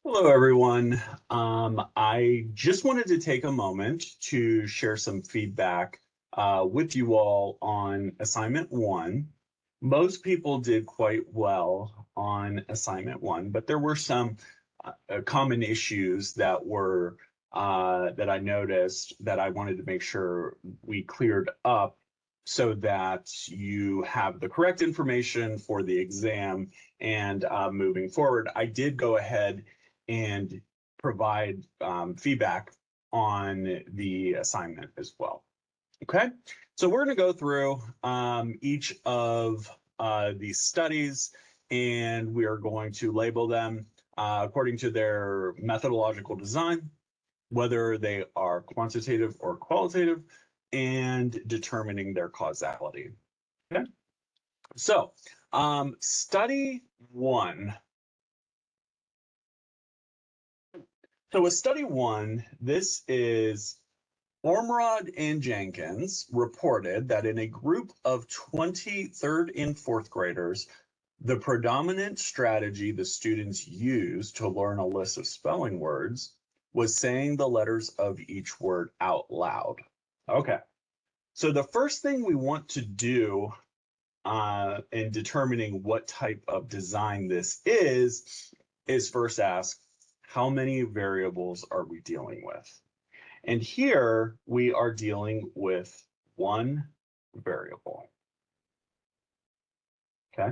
Hello, everyone. I just wanted to take a moment to share some feedback with you all on assignment one. Most people did quite well on assignment one, but there were some common issues that I noticed that I wanted to make sure we cleared up so that you have the correct information for the exam and moving forward. I did go ahead and provide feedback on the assignment as well. Okay, so we're going to go through each of these studies and we are going to label them according to their methodological design, whether they are quantitative or qualitative, and determining their causality. Okay, so study one. So with study one, this is Ormrod and Jenkins reported that in a group of 20 third and fourth graders, the predominant strategy the students used to learn a list of spelling words was saying the letters of each word out loud. Okay, so the first thing we want to do in determining what type of design this is first ask, how many variables are we dealing with? And here we are dealing with one variable, okay?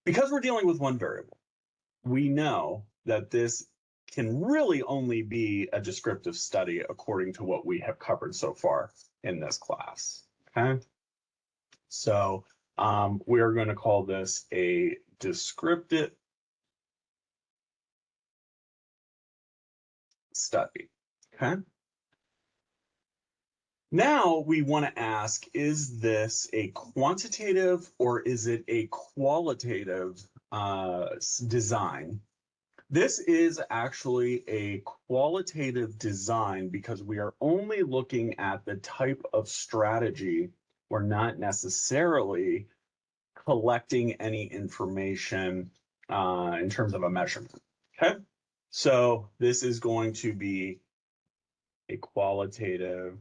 Because we're dealing with one variable, we know that this can really only be a descriptive study according to what we have covered so far in this class, okay? So we're going to call this a descriptive study, okay? Now we want to ask, is this a quantitative or is it a qualitative design? This is actually a qualitative design because we are only looking at the type of strategy. We're not necessarily collecting any information in terms of a measurement. Okay, so this is going to be a qualitative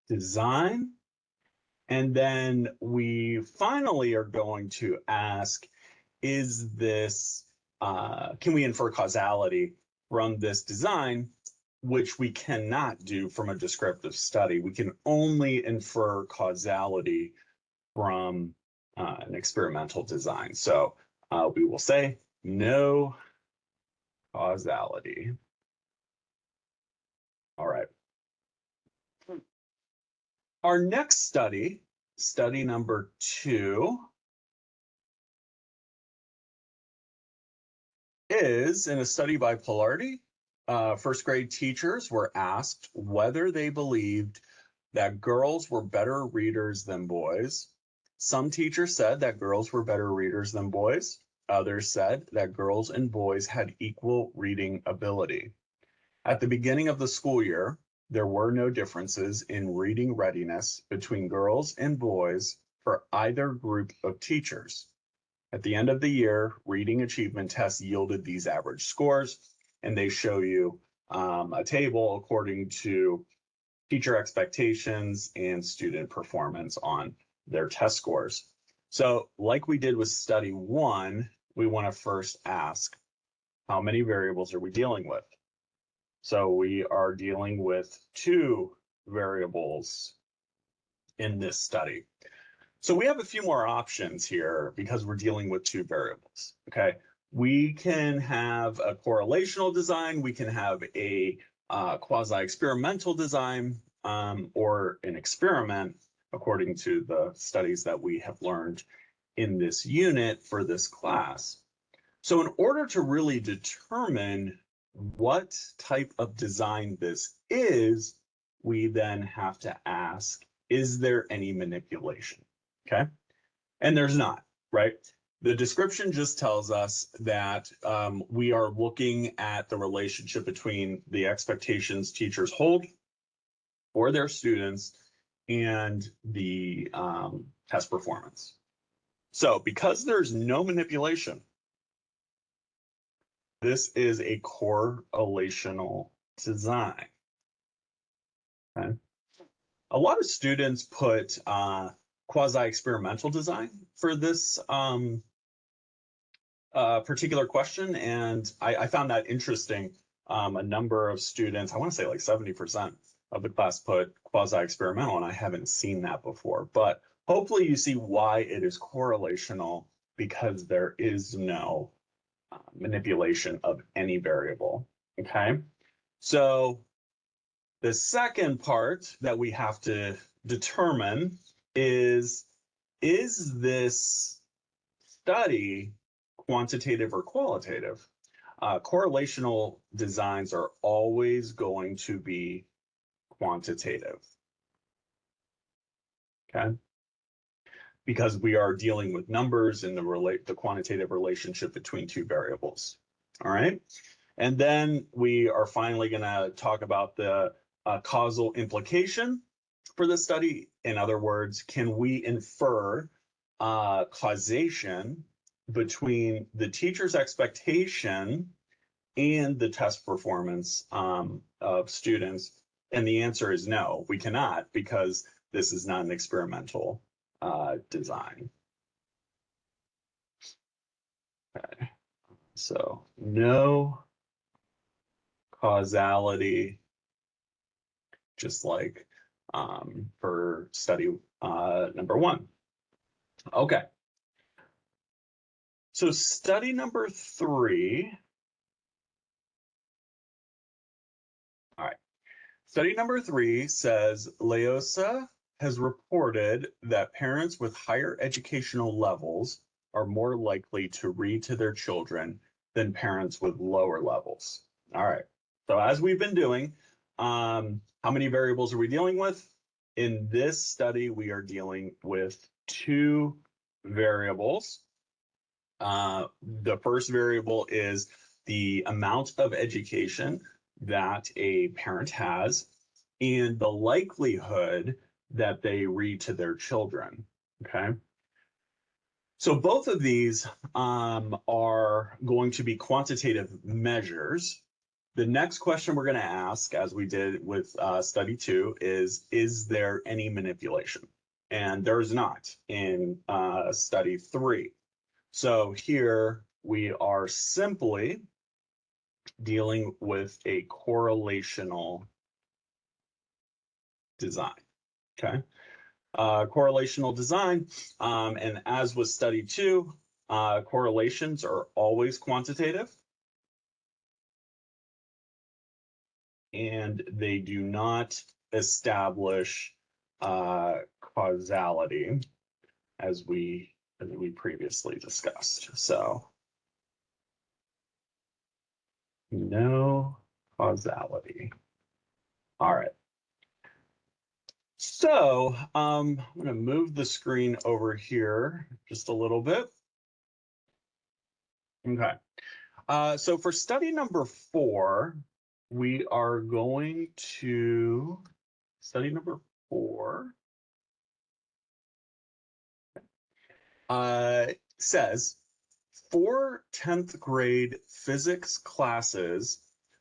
design. And then we finally are going to ask, is this, can we infer causality from this design, which we cannot do from a descriptive study. We can only infer causality from an experimental design. So we will say no causality. All right. Our next study, study number 2, is in a study by Polardi. First grade teachers were asked whether they believed that girls were better readers than boys. Some teachers said that girls were better readers than boys. Others said that girls and boys had equal reading ability. At the beginning of the school year, there were no differences in reading readiness between girls and boys for either group of teachers. At the end of the year, reading achievement tests yielded these average scores, and they show you a table according to teacher expectations and student performance on their test scores. So like we did with study one, we want to first ask, how many variables are we dealing with? So we are dealing with 2 variables in this study. So we have a few more options here because we're dealing with 2 variables, okay? We can have a correlational design, we can have a quasi-experimental design, or an experiment according to the studies that we have learned in this unit for this class. So in order to really determine what type of design this is, we then have to ask, is there any manipulation? Okay, and there's not, right? The description just tells us that we are looking at the relationship between the expectations teachers hold for their students and the test performance. So because there's no manipulation, this is a correlational design. Okay. A lot of students put quasi-experimental design for this particular question, and I found that interesting. A number of students, I want to say like 70% of the class put quasi-experimental, and I haven't seen that before. But hopefully you see why it is correlational, because there is no manipulation of any variable. Okay, so the second part that we have to determine is this study quantitative or qualitative? Correlational designs are always going to be quantitative. Okay. Because we are dealing with numbers in the quantitative relationship between two variables. All right. And then we are finally going to talk about the causal implication for the study. In other words, can we infer causation between the teacher's expectation and the test performance of students? And the answer is no, we cannot, because this is not an experimental design. Okay. So no causality, just like for study number one. Okay. So study number three. All right. Study number three says Leosa has reported that parents with higher educational levels are more likely to read to their children than parents with lower levels. All right. So as we've been doing, how many variables are we dealing with? In this study, we are dealing with two variables. The first variable is the amount of education that a parent has and the likelihood that they read to their children. Okay. So both of these are going to be quantitative measures. The next question we're going to ask, as we did with study two, is there any manipulation? And there's not in study three. So here we are simply dealing with a correlational design. Okay. Correlational design, and as was study two, correlations are always quantitative, and they do not establish causality, as we previously discussed. So no causality. All right. So I'm going to move the screen over here just a little bit. Okay. So for study number four, we are going to study number four says 4 10th grade physics classes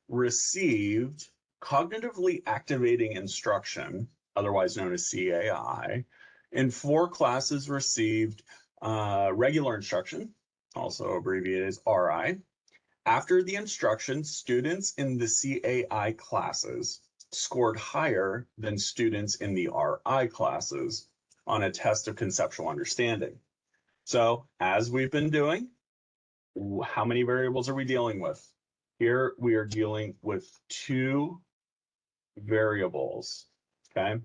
received cognitively activating instruction, otherwise known as CAI, and 4 classes received regular instruction, also abbreviated as RI. After the instruction, students in the CAI classes scored higher than students in the RI classes on a test of conceptual understanding. So as we've been doing, how many variables are we dealing with? Here we are dealing with 2 variables, okay?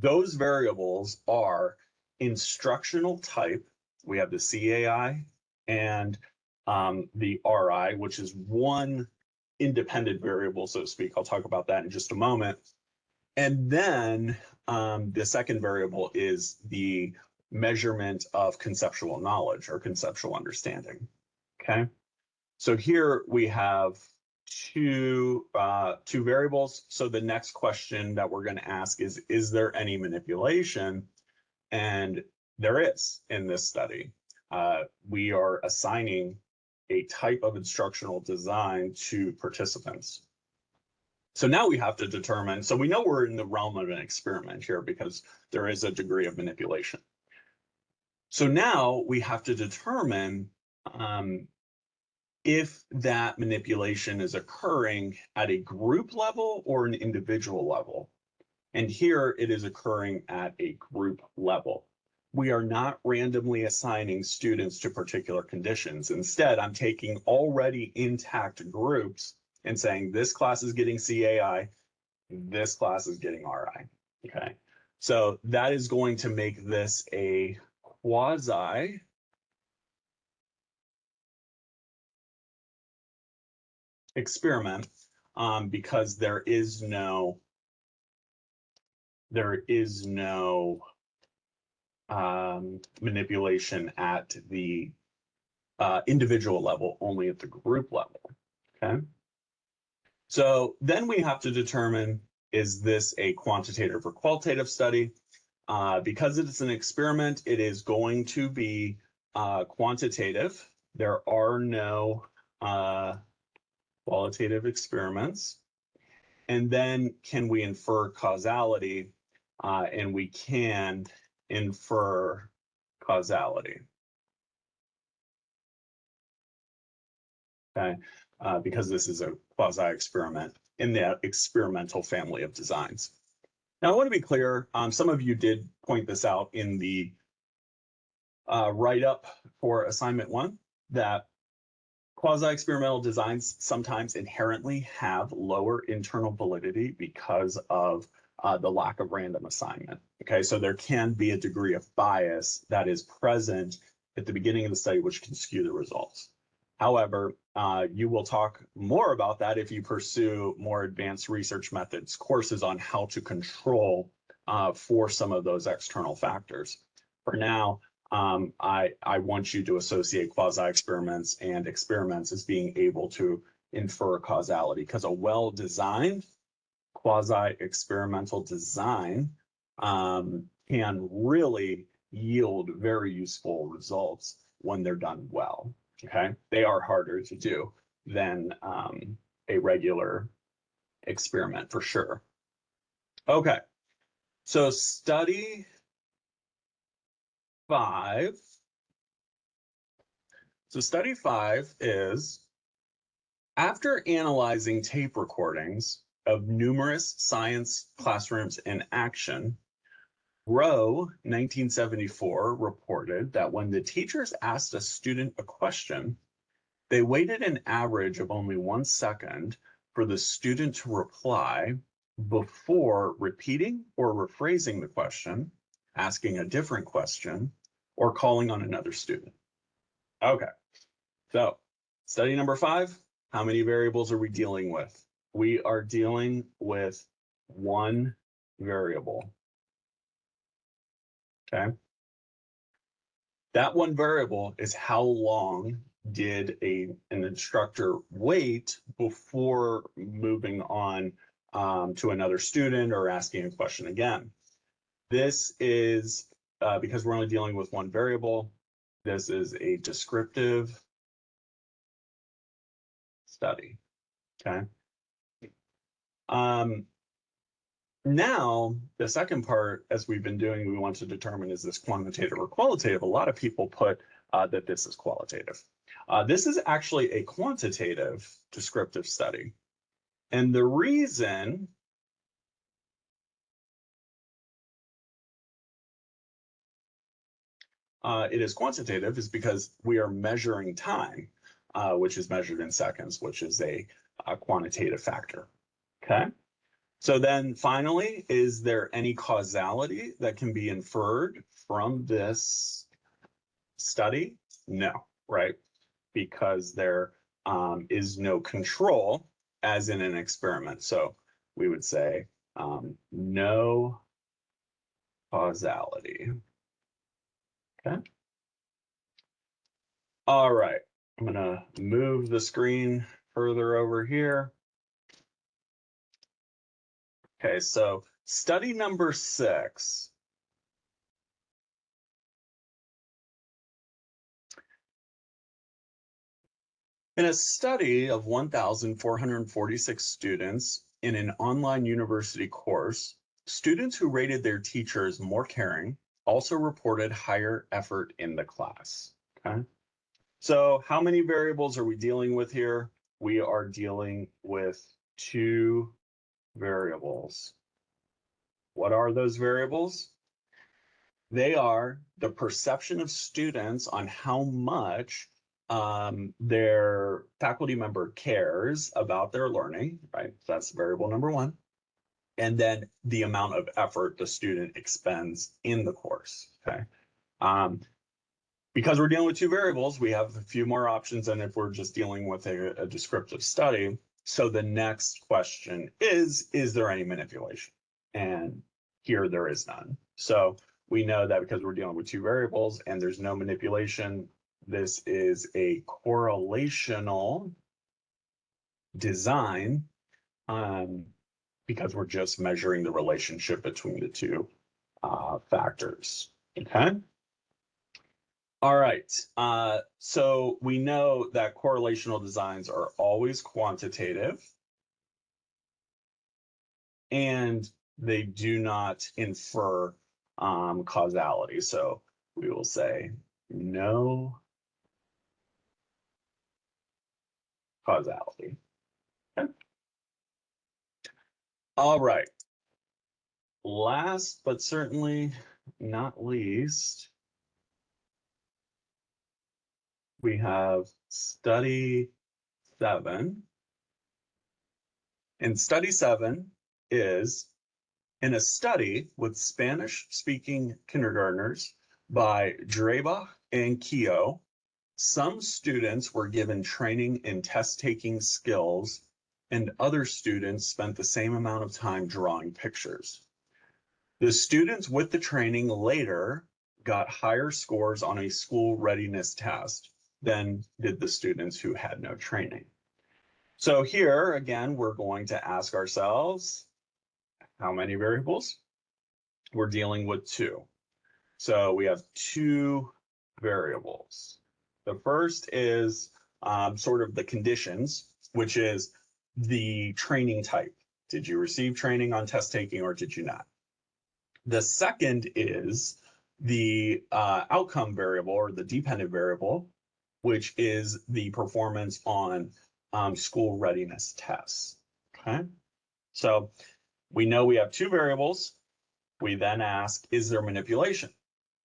Those variables are instructional type. We have the CAI and the RI, which is one independent variable, so to speak. I'll talk about that in just a moment. And then the second variable is the measurement of conceptual knowledge or conceptual understanding. Okay. So here we have two variables. So the next question that we're going to ask is there any manipulation? And There is in this study. We are assigning a type of instructional design to participants. So now we have to determine, so we know we're in the realm of an experiment here because there is a degree of manipulation. So now we have to determine if that manipulation is occurring at a group level or an individual level. And here it is occurring at a group level. We are not randomly assigning students to particular conditions. Instead, I'm taking already intact groups and saying this class is getting CAI, this class is getting RI. Okay, so that is going to make this a quasi experiment because there is no manipulation at the individual level, only at the group level. Okay. So then we have to determine, is this a quantitative or qualitative study? Because it's an experiment, it is going to be quantitative. There are no qualitative experiments. And then can we infer causality? And we can infer causality. Okay, because this is a quasi-experiment in the experimental family of designs. Now, I want to be clear, some of you did point this out in the write-up for assignment 1, that quasi-experimental designs sometimes inherently have lower internal validity because of the lack of random assignment. Okay, so there can be a degree of bias that is present at the beginning of the study, which can skew the results. However, you will talk more about that if you pursue more advanced research methods courses on how to control for some of those external factors. For now, I want you to associate quasi-experiments and experiments as being able to infer causality, because a well-designed quasi-experimental design can really yield very useful results when they're done well. Okay, they are harder to do than a regular experiment for sure. Okay, so study 5. So study 5 is, after analyzing tape recordings of numerous science classrooms in action, Rowe, 1974, reported that when the teachers asked a student a question, they waited an average of only 1 second for the student to reply before repeating or rephrasing the question, asking a different question, or calling on another student. Okay, so study number 5, how many variables are we dealing with? We are dealing with one variable. Okay. That one variable is how long did an instructor wait before moving on to another student or asking a question again. This is, because we're only dealing with one variable, this is a descriptive study. Okay. Now, the second part, as we've been doing, we want to determine, is this quantitative or qualitative? A lot of people put that this is qualitative. This is actually a quantitative descriptive study. And the reason it is quantitative is because we are measuring time, which is measured in seconds, which is a quantitative factor. Okay. So then finally, is there any causality that can be inferred from this study? No, right? Because there is no control as in an experiment. So we would say no causality. Okay. All right. I'm going to move the screen further over here. Okay, so study number 6 In a study of 1,446 students in an online university course, students who rated their teachers more caring also reported higher effort in the class. Okay. So, how many variables are we dealing with here? We are dealing with two variables. What are those variables? They are the perception of students on how much their faculty member cares about their learning, right? So that's variable number one. And then the amount of effort the student expends in the course, okay? Um, because we're dealing with two variables, we have a few more options than if we're just dealing with a descriptive study. So the next question is there any manipulation? And here there is none. So we know that because we're dealing with two variables and there's no manipulation, this is a correlational design because we're just measuring the relationship between the two factors, okay? All right, so we know that correlational designs are always quantitative and they do not infer causality. So we will say no causality. Okay. All right. Last but certainly not least, we have study 7. And study 7 is in a study with Spanish speaking kindergartners by Drebach and Keogh, some students were given training in test taking skills, and other students spent the same amount of time drawing pictures. The students with the training later got higher scores on a school readiness test than did the students who had no training. So here again, we're going to ask ourselves, how many variables? We're dealing with two. So we have two variables. The first is sort of the conditions, which is the training type. Did you receive training on test taking or did you not? The second is the outcome variable or the dependent variable, which is the performance on school readiness tests. Okay, so we know we have two variables. We then ask, is there manipulation?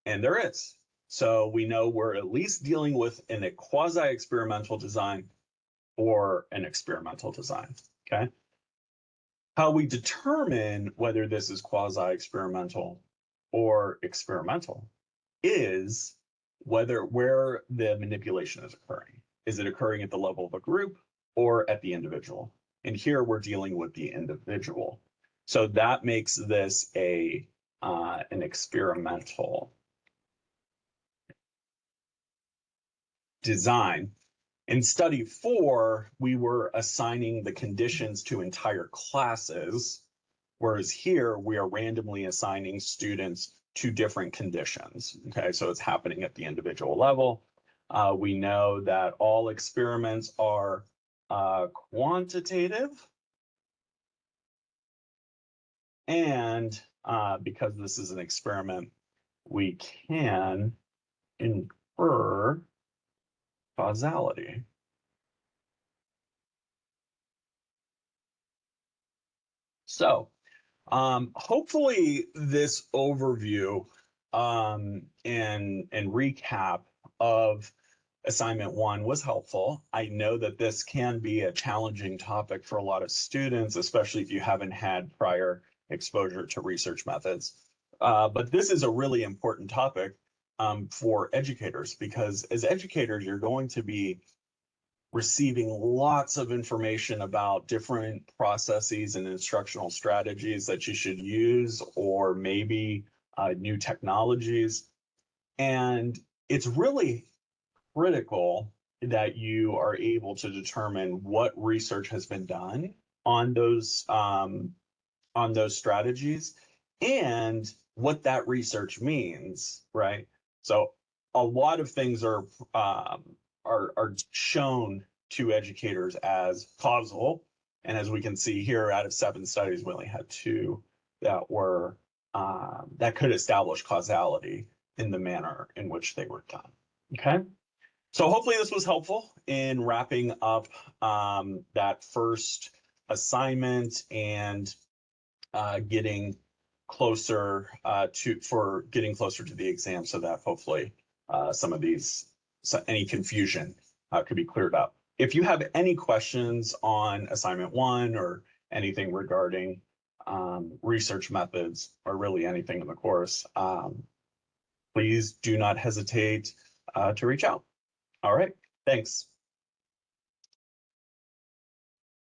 And there is. So we know we're at least dealing with a quasi-experimental design or an experimental design, okay? How we determine whether this is quasi-experimental or experimental is where the manipulation is occurring. Is it occurring at the level of a group or at the individual? And here we're dealing with the individual. So that makes this an experimental design. In study 4, we were assigning the conditions to entire classes, whereas here we are randomly assigning students to different conditions. Okay, so it's happening at the individual level. We know that all experiments are quantitative, and because this is an experiment, we can infer causality. So hopefully this overview and recap of assignment 1 was helpful. I know that this can be a challenging topic for a lot of students, especially if you haven't had prior exposure to research methods. But this is a really important topic for educators because as educators, you're going to be receiving lots of information about different processes and instructional strategies that you should use, or maybe new technologies. And it's really critical that you are able to determine what research has been done on those strategies and what that research means, right? So a lot of things are shown two educators as causal. And as we can see here, out of 7 studies, we only had 2 that were that could establish causality in the manner in which they were done. Okay. So hopefully this was helpful in wrapping up that first assignment and getting closer to the exam, so that hopefully some of any confusion could be cleared up. If you have any questions on assignment 1 or anything regarding research methods or really anything in the course, please do not hesitate to reach out. All right, thanks.